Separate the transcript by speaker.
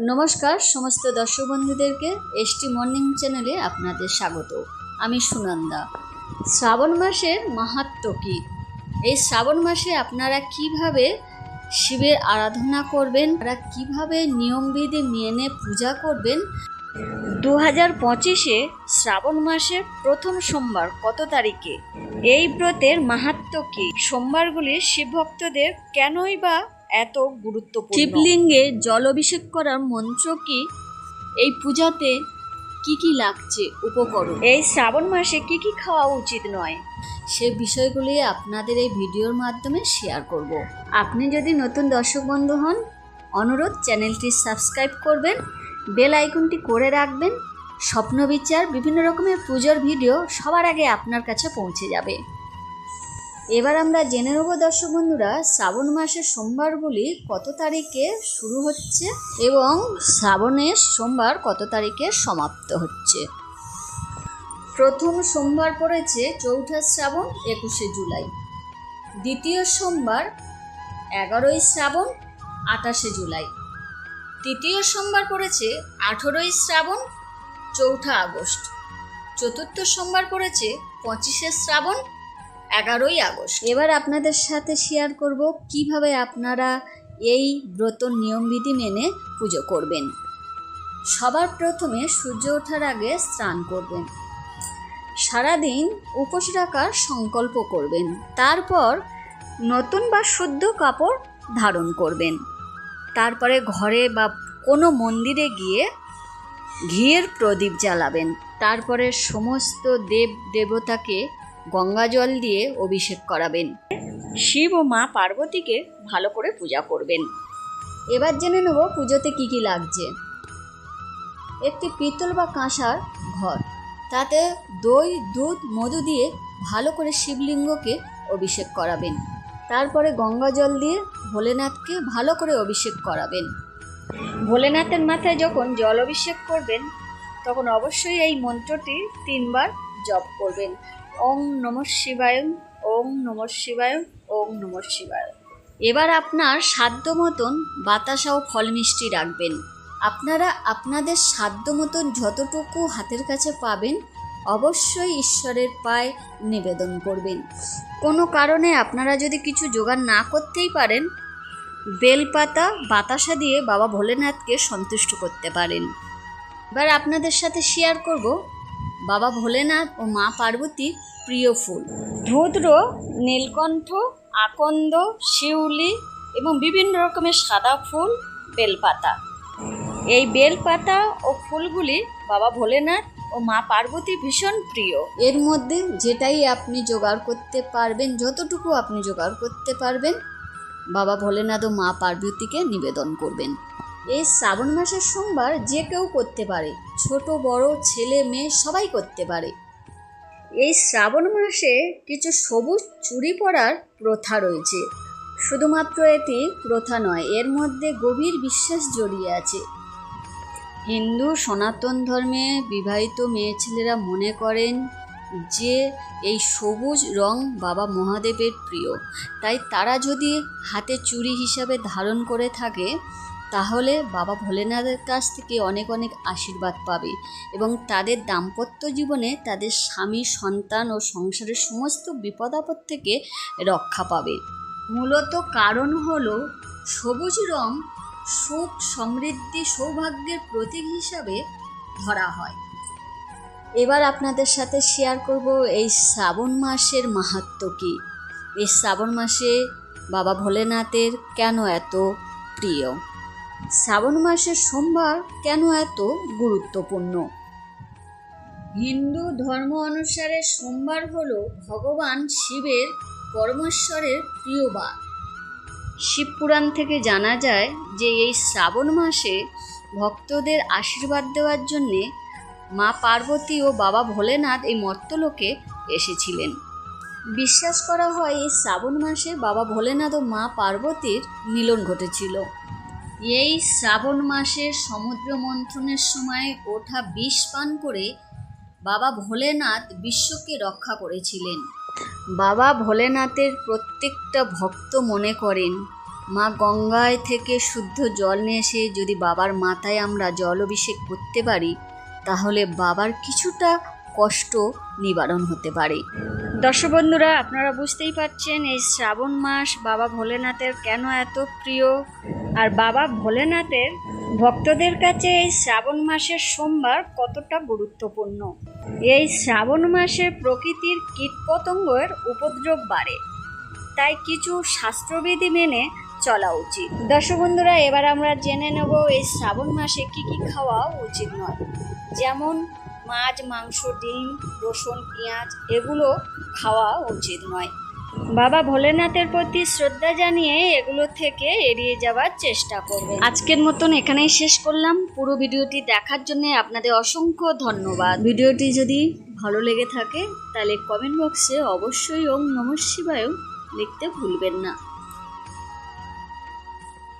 Speaker 1: নমস্কার সমস্ত দর্শক বন্ধুদেরকে এসটি মর্নিং চ্যানেলে আপনাদের স্বাগত। আমি সুনন্দা। শ্রাবণ মাসের মাহাত্ম্য কী? এই শ্রাবণ মাসে আপনারা কিভাবে শিবের আরাধনা করবেন, আপনারা কীভাবে নিয়মবিধি মেনে পূজা করবেন। 2025-এ শ্রাবণ মাসের প্রথম সোমবার কত তারিখে? এই ব্রতের মাহাত্ম্য কী? সোমবারগুলি শিব ভক্তদের কেনই বা এত গুরুত্বপূর্ণ? শিবলিঙ্গে জল অভিষেক করার মন্ত্র কি? এই পূজাতে কি কি লাগছে উপকরণ? এই শ্রাবণ মাসে কি কি খাওয়া উচিত নয়, সে বিষয়গুলি আপনাদের এই ভিডিওর মাধ্যমে শেয়ার করব। আপনি যদি নতুন দর্শক বন্ধু হন, অনুরোধ চ্যানেলটি সাবস্ক্রাইব করবেন, বেল আইকনটি করে রাখবেন। স্বপ্ন বিচার বিভিন্ন রকমের পুজোর ভিডিও সবার আগে আপনার কাছে পৌঁছে যাবে। এবার আমরা জেনে নেব দর্শক বন্ধুরা, শ্রাবণ মাসের সোমবারগুলি কত তারিখে শুরু হচ্ছে এবং শ্রাবণের সোমবার কত তারিখে সমাপ্ত হচ্ছে। প্রথম সোমবার পড়েছে 4 শ্রাবণ 21 জুলাই। দ্বিতীয় সোমবার 11 শ্রাবণ 28 জুলাই। তৃতীয় সোমবার পড়েছে 18 শ্রাবণ 4 আগস্ট। চতুর্থ সোমবার পড়েছে 25 শ্রাবণ 11 আগস্ট। এবার আপনাদের সাথে শেয়ার করব কিভাবে আপনারা এই ব্রত নিয়মবিধি মেনে পুজো করবেন। সবার প্রথমে সূর্য ওঠার আগে স্নান করবেন, সারাদিন উপোস রাখার সংকল্প করবেন, তারপর নতুন বা শুদ্ধ কাপড় ধারণ করবেন। তারপরে ঘরে বা কোনো মন্দিরে গিয়ে ঘিয়ের প্রদীপ জ্বালাবেন। তারপরে সমস্ত দেব দেবতাকে গঙ্গা জল দিয়ে অভিষেক করাবেন। শিব ও মা পার্বতীকে ভালো করে পূজা করবেন। এবার জেনে নেব পুজোতে কি কি লাগছে। একটি পিতল বা কাঁসার ঘর, তাতে দই, দুধ, মধু দিয়ে ভালো করে শিবলিঙ্গকে অভিষেক করাবেন। তারপরে গঙ্গা জল দিয়ে ভোলেনাথকে ভালো করে অভিষেক করাবেন। ভোলেনাথের মাথায় যখন জল অভিষেক করবেন তখন অবশ্যই এই মন্ত্রটি 3 বার জপ করবেন। ওং নমঃ শিবায়, ওং নমঃ শিবায়, ওং নমঃ শিবায়। এবার আপনার সাধ্য মতন বাতাসা ও ফল মিষ্টি রাখবেন। আপনারা আপনাদের সাধ্য মতন যতটুকু হাতের কাছে পাবেন অবশ্যই ঈশ্বরের পায়ে নিবেদন করবেন। কোনো কারণে আপনারা যদি কিছু জোগাড় না করতেই পারেন, বেলপাতা বাতাসা দিয়ে বাবা ভোলেনাথকে সন্তুষ্ট করতে পারেন। এবার আপনাদের সাথে শেয়ার করব বাবা ভোলেনাথ ও মা পার্বতীর প্রিয় ফুল ধুত্র, নীলকণ্ঠ, আকন্দ, শিউলি এবং বিভিন্ন রকমের সাদা ফুল, বেলপাতা। এই বেলপাতা ও ফুলগুলি বাবা ভোলেনাথ ও মা পার্বতী ভীষণ প্রিয়। এর মধ্যে যেটাই আপনি জোগাড় করতে পারবেন, যতটুকু আপনি জোগাড় করতে পারবেন, বাবা ভোলেনাথ ও মা পার্বতীকে নিবেদন করবেন। এই শ্রাবণ মাসের সোমবার যে কেউ করতে পারে, ছোট বড় ছেলে মেয়ে সবাই করতে পারে। এই শ্রাবণ মাসে কিছু সবুজ চুড়ি পরার প্রথা রয়েছে। শুধুমাত্র এটি প্রথা নয়, এর মধ্যে গভীর বিশ্বাস জড়িয়ে আছে। হিন্দু সনাতন ধর্মে বিবাহিত মেয়ে ছেলেরা মনে করেন যে এই সবুজ রং বাবা মহাদেবের প্রিয়, তাই তারা যদি হাতে চুড়ি হিসাবে ধারণ করে থাকে তাহলে বাবা ভোলেনাথের কাছ থেকে অনেক অনেক আশীর্বাদ পাবে এবং তাদের দাম্পত্য জীবনে তাদের স্বামী, সন্তান ও সংসারের সমস্ত বিপদ আপদ থেকে রক্ষা পাবে। মূলত কারণ হলো সবুজ রং সুখ, সমৃদ্ধি, সৌভাগ্যের প্রতীক হিসাবে ধরা হয়। এবার আপনাদের সাথে শেয়ার করব এই শ্রাবণ মাসের মাহাত্ম্য কী। এই শ্রাবণ মাসে বাবা ভোলেনাথের কেন এত প্রিয়, শ্রাবণ মাসের সোমবার কেন এত গুরুত্বপূর্ণ। হিন্দু ধর্ম অনুসারে সোমবার হলো ভগবান শিবের, পরমেশ্বরের প্রিয় বার। শিবপুরাণ থেকে জানা যায় যে এই শ্রাবণ মাসে ভক্তদের আশীর্বাদ দেওয়ার জন্যে মা পার্বতী ও বাবা ভোলেনাথ এই মর্তলোকে এসেছিলেন। বিশ্বাস করা হয় এই শ্রাবণ মাসে বাবা ভোলেনাথ ও মা পার্বতীর মিলন ঘটেছিল। এই শ্রাবণ মাসে সমুদ্র মন্থনের সময় ওঠা বিষ পান করে বাবা ভোলেনাথ বিশ্বকে রক্ষা করেছিলেন। বাবা ভোলেনাথের প্রত্যেকটা ভক্ত মনে করেন মা গঙ্গায় থেকে শুদ্ধ জল নিয়ে এসে যদি বাবার মাথায় আমরা জল অভিষেক করতে পারি তাহলে বাবার কিছুটা কষ্ট নিবারণ হতে পারে। দর্শক বন্ধুরা, আপনারা বুঝতেই পারছেন এই শ্রাবণ মাস বাবা ভোলেনাথের কেন এত প্রিয়, আর বাবা ভোলেনাথের ভক্তদের কাছে এই শ্রাবণ মাসের সোমবার কতটা গুরুত্বপূর্ণ। এই শ্রাবণ মাসে প্রকৃতির কীটপতঙ্গের উপদ্রব বাড়ে, তাই কিছু শাস্ত্রবিধি মেনে চলা উচিত। দর্শক বন্ধুরা, এবার আমরা জেনে নেব এই শ্রাবণ মাসে কি কি খাওয়া উচিত নয়। যেমন মাছ, মাংস, ডিম, রসুন, পেঁয়াজ এগুলো খাওয়া উচিত নয়। বাবা ভোলেনাথের প্রতি শ্রদ্ধা জানিয়ে এগুলো থেকে এড়িয়ে যাওয়ার চেষ্টা করবেন। আজকের মতন এখানেই শেষ করলাম। পুরো ভিডিওটি দেখার জন্য আপনাদের অসংখ্য ধন্যবাদ। ভিডিওটি যদি ভালো লেগে থাকে তাহলে কমেন্ট বক্সে অবশ্যই ওম নমঃ শিবায় লিখতে ভুলবেন না।